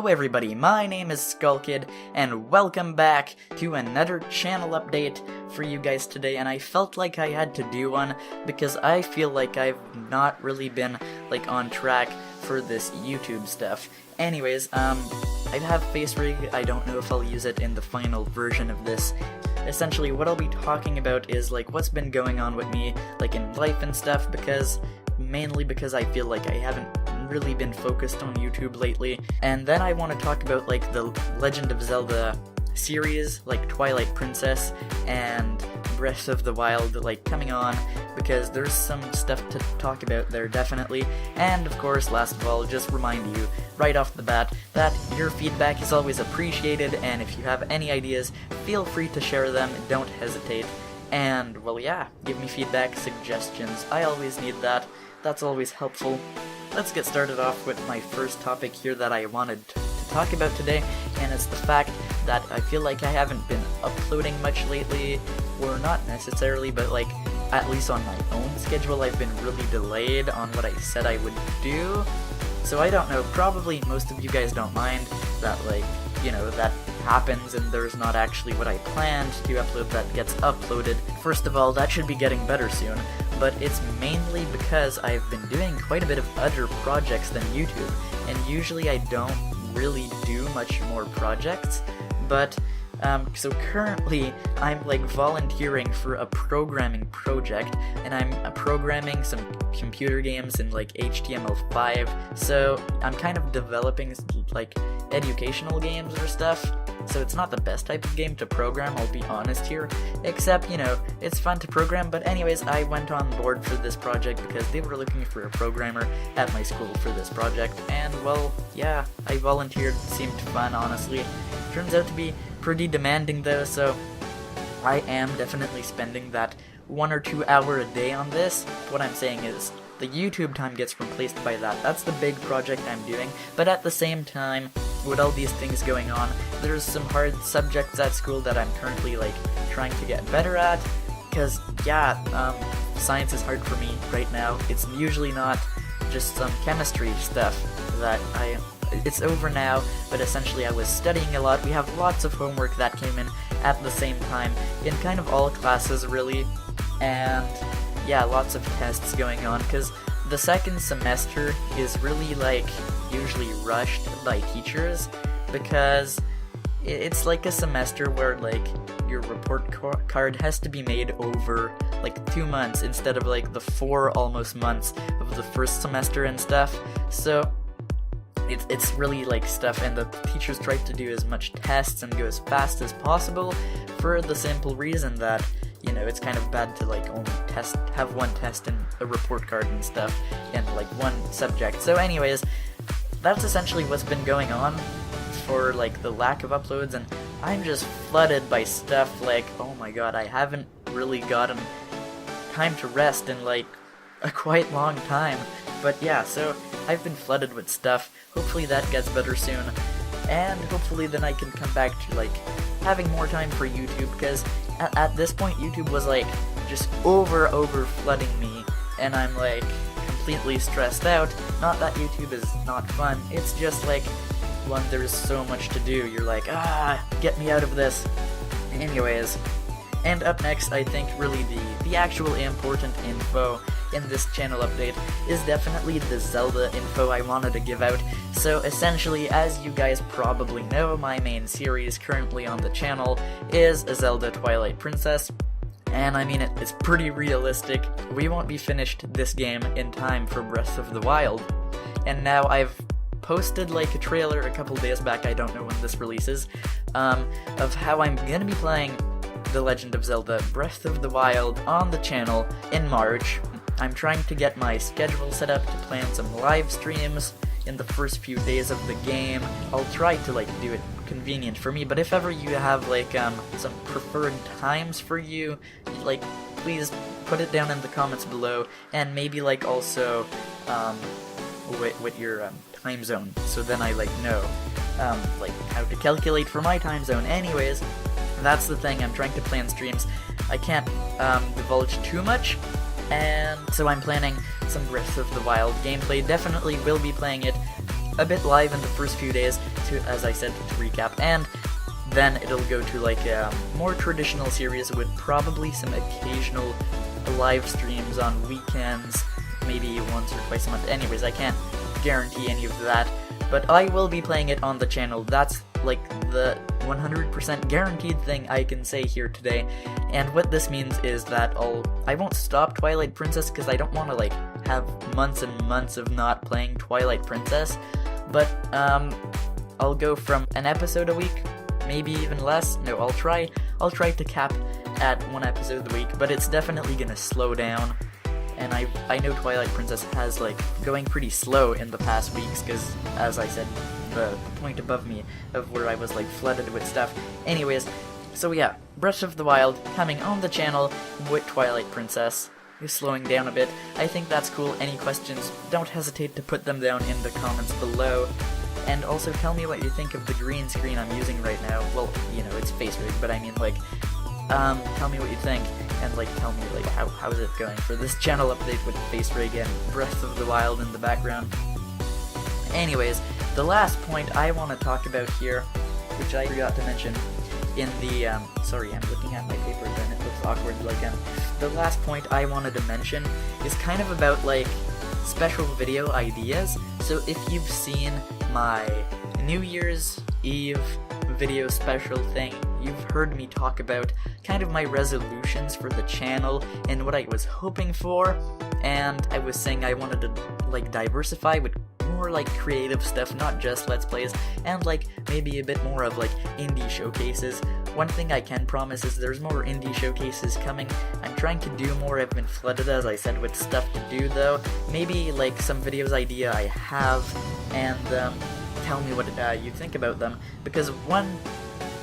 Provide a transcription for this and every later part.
Hello everybody, my name is SkullKid, and welcome back to another channel update for you guys today, and I felt like I had to do one because I feel like I've not really been, on track for this YouTube stuff. Anyways, I have FaceRig. I don't know if I'll use it in the final version of this. Essentially, what I'll be talking about is, what's been going on with me, in life and stuff, mainly because I feel like I haven't really been focused on YouTube lately. And then I want to talk about, the Legend of Zelda series, Twilight Princess and Breath of the Wild, coming on, because there's some stuff to talk about there, definitely. And, of course, last of all, just remind you, right off the bat, that your feedback is always appreciated, and if you have any ideas, feel free to share them, don't hesitate. And, well, yeah, give me feedback, suggestions, I always need that, that's always helpful. Let's get started off with my first topic here that I wanted to talk about today, and it's the fact that I feel like I haven't been uploading much lately, or not necessarily, but at least on my own schedule, I've been really delayed on what I said I would do. So I don't know, probably most of you guys don't mind that, that happens and there's not actually what I planned to upload that gets uploaded. First of all, that should be getting better soon, but it's mainly because I've been doing quite a bit of other projects than YouTube, and usually I don't really do much more projects, but so currently I'm volunteering for a programming project, and I'm programming some computer games in HTML5, so I'm kind of developing educational games or stuff. So it's not the best type of game to program, I'll be honest here, except, it's fun to program. But anyways, I went on board for this project because they were looking for a programmer at my school for this project, and well, yeah, I volunteered. It seemed fun, honestly. Turns out to be pretty demanding though, so I am definitely spending that 1 or 2 hour a day on this. What I'm saying is, the YouTube time gets replaced by that. That's the big project I'm doing, but at the same time, with all these things going on, there's some hard subjects at school that I'm currently trying to get better at, because yeah, science is hard for me right now. It's usually not just some chemistry stuff that it's over now, but essentially I was studying a lot. We have lots of homework that came in at the same time, in kind of all classes really, and yeah, lots of tests going on, because the second semester is really usually rushed by teachers, because it's a semester where your report card has to be made over 2 months instead of the 4 almost months of the first semester and stuff. So it's really stuff, and the teachers try to do as much tests and go as fast as possible, for the simple reason that it's kind of bad to only have one test and a report card and stuff in one subject. So anyways, that's essentially what's been going on for the lack of uploads, and I'm just flooded by stuff. Oh my god, I haven't really gotten time to rest in a quite long time. But yeah, so I've been flooded with stuff. Hopefully that gets better soon, and hopefully then I can come back to having more time for YouTube, because at this point YouTube was just over flooding me, and I'm completely stressed out. Not that YouTube is not fun, it's just when there's so much to do, you're get me out of this. Anyways, and up next, I think really the actual important info in this channel update is definitely the Zelda info I wanted to give out. So essentially, as you guys probably know, my main series currently on the channel is Zelda Twilight Princess, and I mean, it's pretty realistic. We won't be finished this game in time for Breath of the Wild, and now I've posted a trailer a couple days back, I don't know when this releases, of how I'm gonna be playing The Legend of Zelda Breath of the Wild on the channel in March. I'm trying to get my schedule set up to plan some live streams in the first few days of the game. I'll try to do it convenient for me, but if ever you have some preferred times for you, please put it down in the comments below, and maybe also with your time zone, so then I know how to calculate for my time zone. Anyways, that's the thing, I'm trying to plan streams. I can't divulge too much, and so I'm planning some Breath of the Wild gameplay. Definitely will be playing it a bit live in the first few days, as I said, to recap, and then it'll go to like a more traditional series with probably some occasional live streams on weekends, maybe once or twice a month. Anyways, I can't guarantee any of that, but I will be playing it on the channel. That's like the 100% guaranteed thing I can say here today. And what this means is that I won't stop Twilight Princess because I don't want to like have months and months of not playing Twilight Princess, but I'll go from an episode a week, maybe even less. No, I'll try to cap at one episode a week, but it's definitely gonna slow down. And I know Twilight Princess has like going pretty slow in the past weeks because, as I said, the point above me of where I was like flooded with stuff. Anyways, so yeah, Breath of the Wild coming on the channel with Twilight Princess is slowing down a bit. I think that's cool. Any questions, don't hesitate to put them down in the comments below. And also tell me what you think of the green screen I'm using right now. Well, you know, it's FaceRig, but I mean like, tell me what you think, and like tell me like how is it going for this channel update with FaceRig and Breath of the Wild in the background. Anyways, the last point I want to talk about here, which I forgot to mention in the, sorry, I'm looking at my paper and it looks awkward, like, the last point I wanted to mention is kind of about like special video ideas. So if you've seen my New Year's Eve video special thing, you've heard me talk about kind of my resolutions for the channel and what I was hoping for, and I was saying I wanted to like diversify with more like creative stuff, not just Let's Plays, and like maybe a bit more of like indie showcases. One thing I can promise is there's more indie showcases coming. I'm trying to do more. I've been flooded, as I said, with stuff to do though. Maybe like some videos idea I have, and tell me what you think about them, because one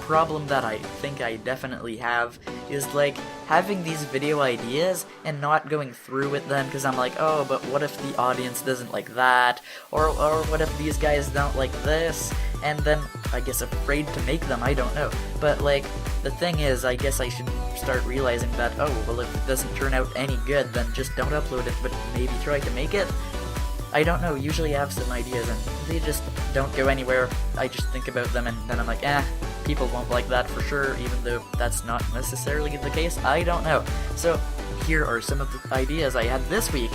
problem that I think I definitely have is like having these video ideas and not going through with them because I'm like, oh, but what if the audience doesn't like that, or what if these guys don't like this, and then I guess afraid to make them, I don't know. But like the thing is, I guess I should start realizing that, oh, well, if it doesn't turn out any good, then just don't upload it, but maybe try to make it. I don't know, usually I have some ideas and they just don't go anywhere. I just think about them and then I'm like, people won't like that for sure, even though that's not necessarily the case. I don't know. So here are some of the ideas I had this week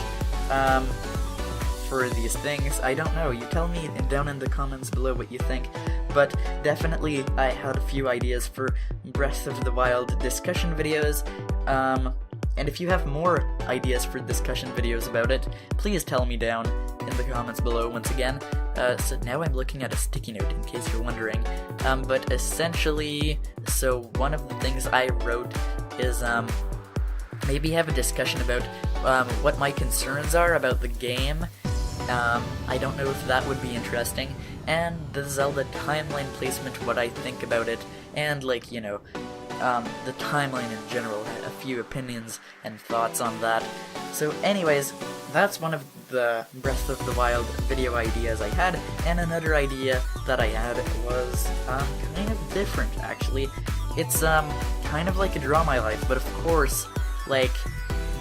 for these things. I don't know, you tell me down in the comments below what you think, but definitely I had a few ideas for Breath of the Wild discussion videos. And if you have more ideas for discussion videos about it, please tell me down in the comments below once again. So now I'm looking at a sticky note in case you're wondering. But essentially, so one of the things I wrote is maybe have a discussion about what my concerns are about the game. I don't know if that would be interesting. And the Zelda timeline placement, what I think about it, and like, you know, the timeline in general, a few opinions and thoughts on that. So anyways, that's one of the Breath of the Wild video ideas I had, and another idea that I had was kind of different actually. It's kind of like a Draw My Life, but of course, like,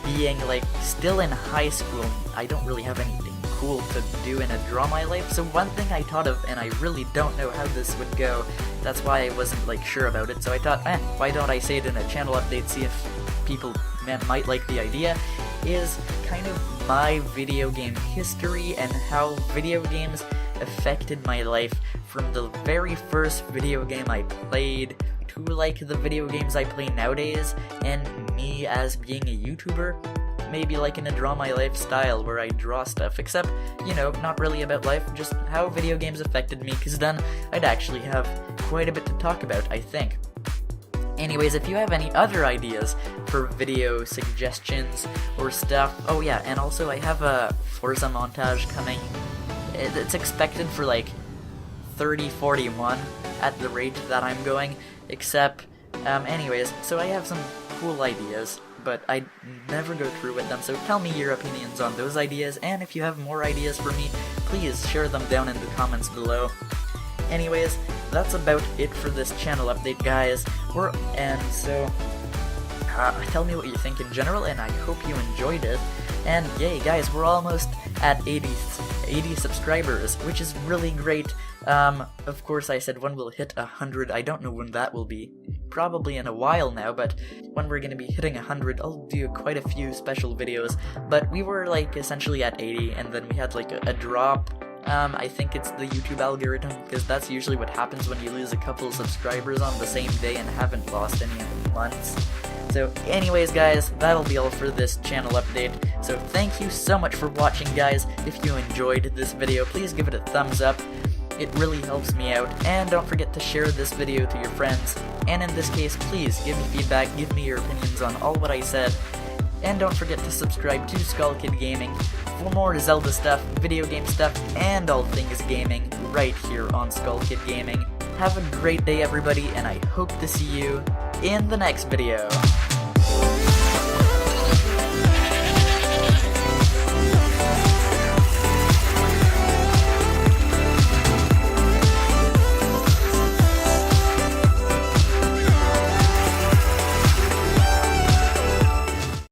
being like still in high school, I don't really have anything cool to do in a Draw My Life. So one thing I thought of, and I really don't know how this would go, that's why I wasn't like sure about it, so I thought, why don't I say it in a channel update, see if people might like the idea, is kind of my video game history and how video games affected my life from the very first video game I played to like the video games I play nowadays, and me as being a YouTuber. Maybe like in a Draw My Life style where I draw stuff, except, you know, not really about life, just how video games affected me, because then I'd actually have quite a bit to talk about, I think. Anyways, if you have any other ideas for video suggestions or stuff, oh yeah, and also I have a Forza montage coming. It's expected for like 3041 at the rate that I'm going, except, anyways, so I have some cool ideas, but I never go through with them, so tell me your opinions on those ideas, and if you have more ideas for me, please share them down in the comments below. Anyways, that's about it for this channel update, guys. Tell me what you think in general, and I hope you enjoyed it. And yay, guys, we're almost at 80 80 subscribers, which is really great. Of course I said when we'll hit 100, I don't know when that will be. Probably in a while now, but when we're gonna be hitting 100, I'll do quite a few special videos. But we were like essentially at 80, and then we had like a drop. I think it's the YouTube algorithm, because that's usually what happens when you lose a couple of subscribers on the same day and haven't lost any in months. So anyways guys, that'll be all for this channel update. So thank you so much for watching guys. If you enjoyed this video, please give it a thumbs up. It really helps me out, and don't forget to share this video to your friends. And in this case, please give me feedback, give me your opinions on all what I said. And don't forget to subscribe to Skullkid Gaming for more Zelda stuff, video game stuff, and all things gaming right here on Skullkid Gaming. Have a great day everybody, and I hope to see you in the next video.